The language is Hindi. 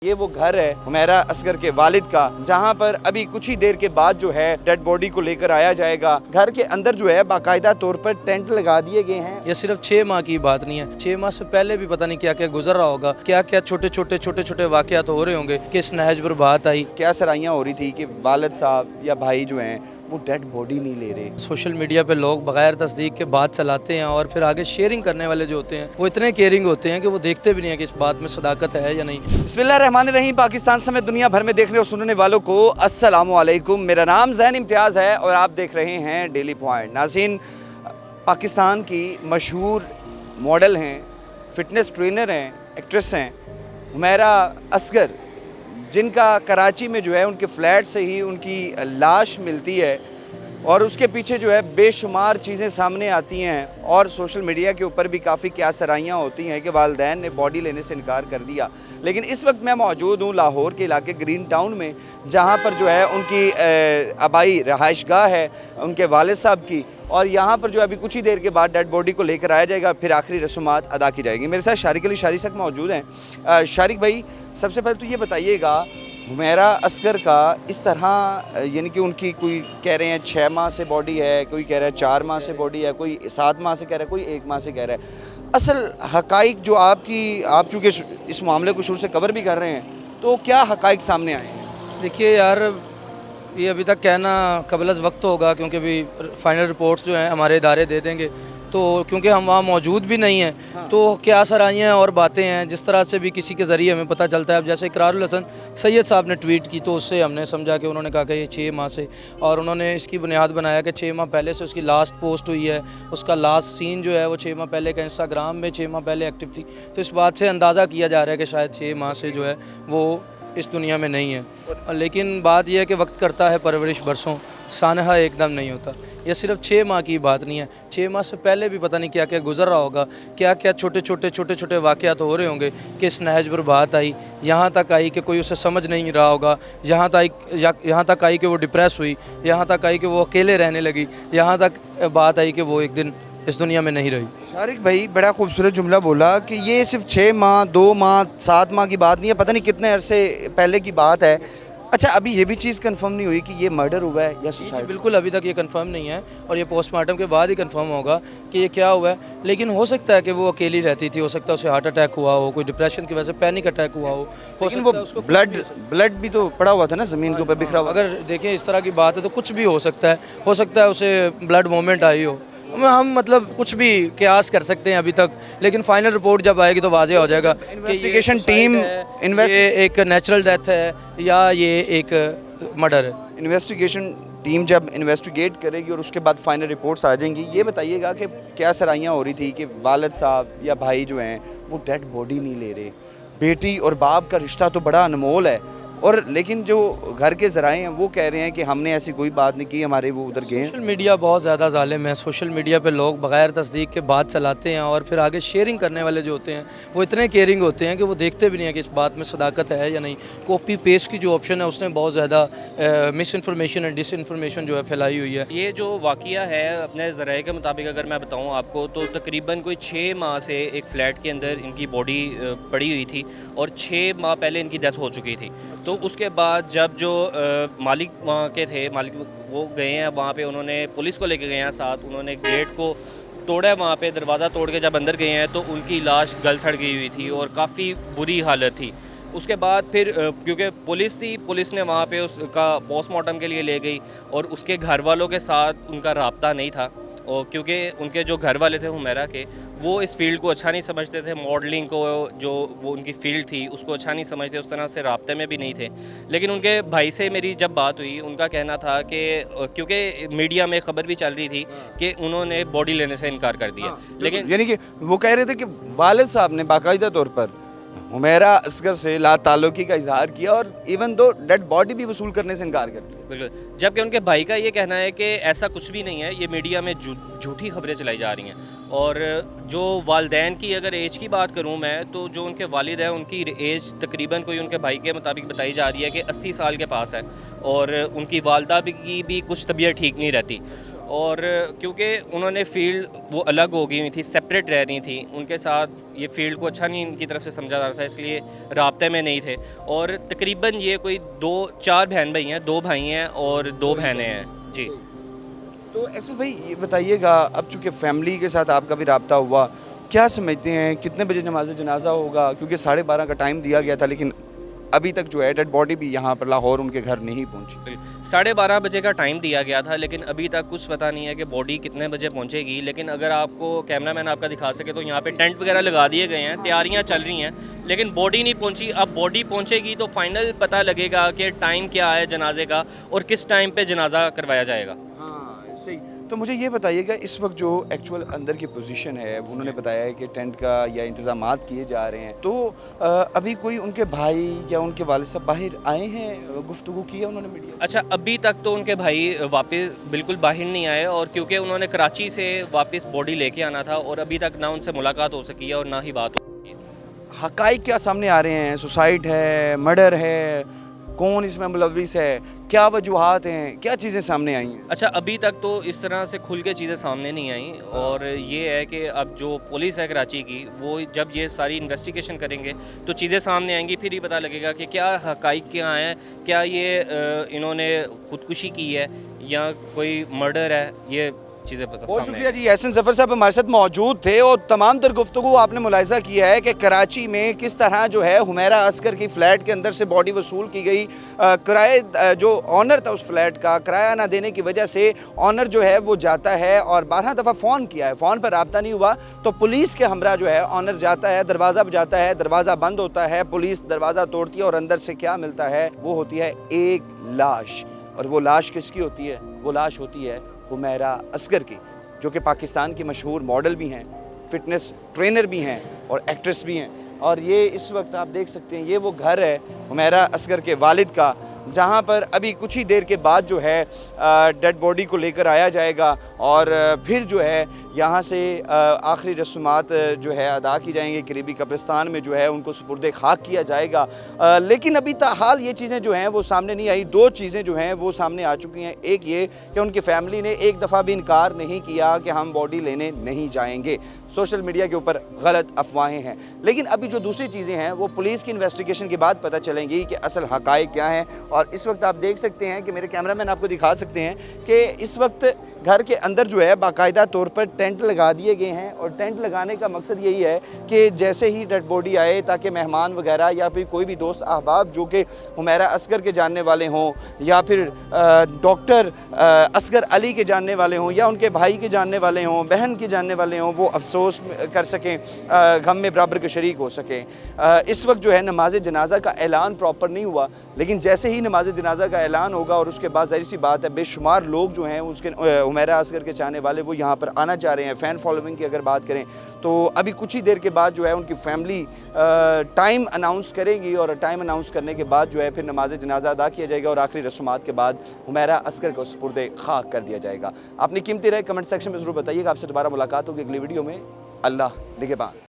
ये वो घर है हुमैरा असगर के वालिद का, जहाँ पर अभी कुछ ही देर के बाद जो है डेड बॉडी को लेकर आया जाएगा। घर के अंदर जो है बाकायदा तौर पर टेंट लगा दिए गए हैं। ये सिर्फ 6 माह की बात नहीं है, 6 माह से पहले भी पता नहीं क्या क्या गुजर रहा होगा, क्या क्या छोटे छोटे वाकयात हो रहे होंगे, किस नहज पर बात आई, क्या सराहियाँ हो रही थी कि वालिद साहब या भाई जो हैं वो डेड बॉडी नहीं ले रहे। सोशल मीडिया पे लोग बगैर तस्दीक के बात चलाते हैं और फिर आगे शेयरिंग करने वाले जो होते हैं वो इतने केयरिंग होते हैं कि वो देखते भी नहीं है कि इस बात में सदाकत है या नहीं। बिस्मिल्लाहिर्रहमानिर्रहीम। पाकिस्तान समेत दुनिया भर में देखने और सुनने वालों को अस्सलामु अलैकुम। मेरा नाम ज़ैन इम्तियाज़ है और आप देख रहे हैं डेली पॉइंट। नाज़रीन, पाकिस्तान की मशहूर मॉडल हैं, फिटनेस ट्रेनर हैं, एक्ट्रेस हैं हुमैरा असगर, जिनका कराची में जो है उनके फ्लैट से ही उनकी लाश मिलती है और उसके पीछे जो है बेशुमार चीज़ें सामने आती हैं और सोशल मीडिया के ऊपर भी काफ़ी क्या सराहियाँ होती हैं कि वालिदैन ने बॉडी लेने से इनकार कर दिया। लेकिन इस वक्त मैं मौजूद हूँ लाहौर के इलाके ग्रीन टाउन में, जहाँ पर जो है उनकी आबाई रहाइशगाह है उनके वालिद साहब की, और यहाँ पर जो अभी कुछ ही देर के बाद डेड बॉडी को लेकर आया जाएगा, फिर आखिरी रस्मात अदा की जाएगी। मेरे साथ शारिक अली शारी साहब मौजूद हैं। शारिक भाई, सबसे पहले तो ये बताइएगा, हुमैरा असगर का इस तरह यानी कि उनकी कोई कह रहे हैं 6 माह से बॉडी है, कोई कह रहा है 4 माह से बॉडी है, कोई 7 माह से कह रहा है, कोई 1 माह से कह रहा है, असल हकाइक जो आप चूँकि इस मामले को शुरू से कवर भी कर रहे हैं, तो क्या हकाइक सामने आए हैं? देखिए यार, ये अभी तक कहना कबल वक्त होगा, क्योंकि अभी फाइनल रिपोर्ट्स जो हैं हमारे इदारे दे देंगे, तो क्योंकि हम वहाँ मौजूद भी नहीं हैं। हाँ। तो क्या सराहियाँ और बातें हैं, जिस तरह से भी किसी के ज़रिए हमें पता चलता है। अब जैसे इकरारुल हसन सैयद साहब ने ट्वीट की तो उससे हमने समझा कि उन्होंने कहा कि ये 6 माह से, और उन्होंने इसकी बुनियाद बनाया कि 6 माह पहले से उसकी लास्ट पोस्ट हुई है, उसका लास्ट सीन जो है वो 6 माह पहले का इंस्टाग्राम में 6 माह पहले एक्टिव थी। तो इस बात से अंदाज़ा किया जा रहा है कि शायद 6 माह से जो है वो इस दुनिया में नहीं है। लेकिन बात यह है कि वक्त करता है परवरिश बरसों, सानहा एकदम नहीं होता। ये सिर्फ 6 माह की बात नहीं है, 6 माह से पहले भी पता नहीं क्या क्या गुजर रहा होगा, क्या क्या छोटे छोटे वाकयात हो रहे होंगे, किस नहज पर बात आई, यहाँ तक आई कि कोई उसे समझ नहीं रहा होगा, यहाँ तक आई कि वो डिप्रेस हुई, यहाँ तक आई कि वो अकेले रहने लगी, यहाँ तक बात आई कि वो एक दिन इस दुनिया में नहीं रही। शारिक भाई, बड़ा खूबसूरत जुमला बोला कि ये सिर्फ 6 माह 2 माह 7 माह की बात नहीं है, पता नहीं कितने अरसे पहले की बात है। अच्छा, अभी ये भी चीज़ कंफर्म नहीं हुई कि ये मर्डर हुआ है या सुसाइड? बिल्कुल, अभी तक ये कंफर्म नहीं है और ये पोस्टमार्टम के बाद ही कंफर्म होगा कि ये क्या हुआ है। लेकिन हो सकता है कि वो अकेली रहती थी, हो सकता है उसे हार्ट अटैक हुआ हो, कोई डिप्रेशन की वजह से पैनिक अटैक हुआ हो लेकिन वो ब्लड भी तो पड़ा हुआ था ना ज़मीन के ऊपर बिखरा हुआ। अगर देखें इस तरह की बात है तो कुछ भी हो सकता है उसे ब्लड मूवमेंट आई हो। हम मतलब कुछ भी कयास कर सकते हैं अभी तक, लेकिन फाइनल रिपोर्ट जब आएगी तो वाज़ेह हो जाएगा कि इन्वेस्टिगेशन टीम ये एक नेचुरल डेथ है या ये एक मर्डर है। इन्वेस्टिगेशन टीम जब इन्वेस्टिगेट करेगी और उसके बाद फाइनल रिपोर्ट्स आ जाएंगी। ये बताइएगा कि क्या सराहियाँ हो रही थी कि वालिद साहब या भाई जो हैं वो डेड बॉडी नहीं ले रहे। बेटी और बाप का रिश्ता तो बड़ा अनमोल है, और लेकिन जो घर के ज़राए हैं वो कह रहे हैं कि हमने ऐसी कोई बात नहीं की, हमारे वो उधर गए। सोशल मीडिया बहुत ज़्यादा ज़ालिम है। सोशल मीडिया पे लोग बगैर तस्दीक के बात चलाते हैं और फिर आगे शेयरिंग करने वाले जो होते हैं वो इतने केयरिंग होते हैं कि वो देखते भी नहीं है कि इस बात में सदाकत है या नहीं। कॉपी पेस्ट की जो ऑप्शन है उसने बहुत ज़्यादा misinformation and disinformation जो है फैलाई हुई है। ये जो वाक़या है अपने ज़राए के मुताबिक अगर मैं बताऊँ आपको, तो तकरीबन कोई 6 माह से एक फ़्लैट के अंदर इनकी बॉडी पड़ी हुई थी और 6 माह पहले इनकी डेथ हो चुकी थी। तो उसके बाद जब जो मालिक वहाँ के थे, मालिक वो गए हैं वहाँ पे, उन्होंने पुलिस को लेके गए हैं साथ, उन्होंने गेट को तोड़ा है, वहाँ पे दरवाज़ा तोड़ के जब अंदर गए हैं तो उनकी लाश गल सड़ गई हुई थी और काफ़ी बुरी हालत थी। उसके बाद फिर क्योंकि पुलिस थी, पुलिस ने वहाँ पे उसका पोस्टमार्टम के लिए ले गई और उसके घर वालों के साथ उनका राब्ता नहीं था, और क्योंकि उनके जो घर वाले थे हुमैरा के, वो इस फील्ड को अच्छा नहीं समझते थे, मॉडलिंग को जो वो उनकी फील्ड थी उसको अच्छा नहीं समझते, उस तरह से राब्ते में भी नहीं थे। लेकिन उनके भाई से मेरी जब बात हुई, उनका कहना था कि क्योंकि मीडिया में खबर भी चल रही थी कि उन्होंने बॉडी लेने से इनकार कर दिया। लेकिन यानी कि वो कह रहे थे कि वालिद साहब ने बाकायदा तौर पर हुमैरा असगर से ला ताल्लुकी का इजहार किया और इवन दो डेड बॉडी भी वसूल करने से इनकार कर दिया। बिल्कुल, जबकि उनके भाई का ये कहना है कि ऐसा कुछ भी नहीं है, ये मीडिया में झूठी खबरें चलाई जा रही हैं। और जो वालिदैन की अगर एज की बात करूं मैं, तो जो उनके वालिद हैं उनकी एज तकरीबन कोई उनके भाई के मुताबिक बताई जा रही है कि 80 साल के पास है, और उनकी वालदा की भी कुछ तबीयत ठीक नहीं रहती। और क्योंकि उन्होंने फील्ड वो अलग हो गई हुई थी, सेपरेट रह रही थी, उनके साथ ये फील्ड को अच्छा नहीं इनकी तरफ से समझा जा रहा था, इसलिए राब्ते में नहीं थे। और तकरीबन ये कोई 4 बहन भाई हैं, 2 भाई हैं और 2 बहनें हैं जी। तो ऐसे भाई ये बताइएगा, अब चूँकि फैमिली के साथ आपका भी रब्ता हुआ, क्या समझते हैं कितने बजे नमाज जनाजा होगा? क्योंकि 12:30 का टाइम दिया गया था, लेकिन अभी तक जो है डेड बॉडी भी यहाँ पर लाहौर उनके घर नहीं पहुँची। 12:30 बजे का टाइम दिया गया था, लेकिन अभी तक कुछ पता नहीं है कि बॉडी कितने बजे पहुंचेगी। लेकिन अगर आपको कैमरामैन आपका दिखा सके तो यहाँ पे टेंट वगैरह लगा दिए गए हैं, तैयारियां चल रही हैं, लेकिन बॉडी नहीं पहुंची। अब बॉडी पहुंचेगी तो फाइनल पता लगेगा कि टाइम क्या है जनाजे का और किस टाइम पे जनाजा करवाया जाएगा। हाँ सही। तो मुझे ये बताइएगा, इस वक्त जो एक्चुअल अंदर की पोजीशन है, उन्होंने बताया है कि टेंट का या इंतजामात किए जा रहे हैं, तो अभी कोई उनके भाई या उनके वालिद साहब बाहर आए हैं, गुफ्तगू की है उन्होंने मीडिया? अच्छा, अभी तक तो उनके भाई वापस बिल्कुल बाहर नहीं आए, और क्योंकि उन्होंने कराची से वापस बॉडी लेके आना था और अभी तक ना उनसे मुलाकात हो सकी है और ना ही बात हो सकी है। हकाइक क्या सामने आ रहे हैं? सुसाइड है, मर्डर है, कौन इसमें मुलविस है, क्या वजूहात हैं, क्या चीज़ें सामने आई हैं? अच्छा, अभी तक तो इस तरह से खुल के चीज़ें सामने नहीं आई, और ये है कि अब जो पुलिस है कराची की, वो जब ये सारी इन्वेस्टिगेशन करेंगे तो चीज़ें सामने आएंगी, फिर ही पता लगेगा कि क्या हकाइक क्या हैं, क्या ये इन्होंने ख़ुदकुशी की है या कोई मर्डर है, ये चीज़ें पता बहुत सामने शुक्रिया जी। एहसन ज़फ़र साहब हमारे साथ मौजूद थे और तमाम तर गुफ्तगू आपने मुलाहिज़ा किया है कि कराची में किस तरह जो है हुमैरा अस्कर की फ़्लैट के अंदर से बॉडी वसूल की गई। किराए जो ऑनर था उस फ्लैट का, किराया ना देने की वजह से ऑनर जो है वो जाता है और 12 दफ़ा फ़ोन किया है, फ़ोन पर रब्ता नहीं हुआ, तो पुलिस के हमरा जो है ऑनर जाता है, दरवाज़ा बजाता है, दरवाज़ा बंद होता है, पुलिस दरवाज़ा तोड़ती है और अंदर से क्या मिलता है? वो होती है एक लाश। और वो लाश किसकी होती है? वो लाश होती है हुमैरा अस्कर की, जो कि पाकिस्तान की मशहूर मॉडल भी हैं, फिटनेस ट्रेनर भी हैं और एक्ट्रेस भी हैं। और ये इस वक्त आप देख सकते हैं, ये वो घर है हुमैरा अस्कर के वालिद का, जहाँ पर अभी कुछ ही देर के बाद जो है डेड बॉडी को लेकर आया जाएगा और फिर जो है यहाँ से आखिरी रस्मात जो है अदा की जाएंगी। करीबी कब्रिस्तान में जो है उनको सुपुर्दे खाक किया जाएगा। लेकिन अभी ताहाल ये चीज़ें जो हैं वो सामने नहीं आई। 2 चीज़ें जो हैं वो सामने आ चुकी हैं। एक ये कि उनकी फैमिली ने एक दफ़ा भी इनकार नहीं किया कि हम बॉडी लेने नहीं जाएंगे। सोशल मीडिया के ऊपर गलत अफवाहें हैं, लेकिन अभी जो दूसरी चीज़ें हैं वो पुलिस की इन्वेस्टिगेशन के बाद पता चलेंगी कि असल हक़ाइक़ क्या हैं। और इस वक्त आप देख सकते हैं कि मेरे कैमरामैन आपको दिखा सकते हैं कि इस वक्त घर के अंदर जो है बाकायदा तौर पर टेंट लगा दिए गए हैं। और टेंट लगाने का मकसद यही है कि जैसे ही डेड बॉडी आए, ताकि मेहमान वगैरह या फिर कोई भी दोस्त अहबाब जो कि हुमैरा अस्कर के जानने वाले हों या फिर डॉक्टर असगर अली के जानने वाले हों या उनके भाई के जानने वाले हों, बहन के जानने वाले हों, वो अफसोस कर सकें, गम में बराबर के शरीक हो सकें। इस वक्त जो है नमाज जनाजा का ऐलान प्रॉपर नहीं हुआ, लेकिन जैसे ही नमाज जनाजा का ऐलान होगा और उसके बाद ज़ाहिर सी बात है बेशुमार लोग जो हैं उसके हुमैरा अस्कर के चाहने वाले वो यहाँ पर आना चाह रहे हैं। फ़ैन फॉलोइंग की अगर बात करें तो अभी कुछ ही देर के बाद जो है उनकी फैमिली टाइम अनाउंस करेगी और टाइम अनाउंस करने के बाद जो है फिर नमाज जनाजा अदा किया जाएगा और आखिरी रस्मात के बाद हुमैरा अस्कर को सुपुर्दे खाक कर दिया जाएगा। अपनी कीमती राय कमेंट सेक्शन में ज़रूर बताइएगा। आपसे दोबारा मुलाकात होगी अगली वीडियो में। अल्लाह निगहबान।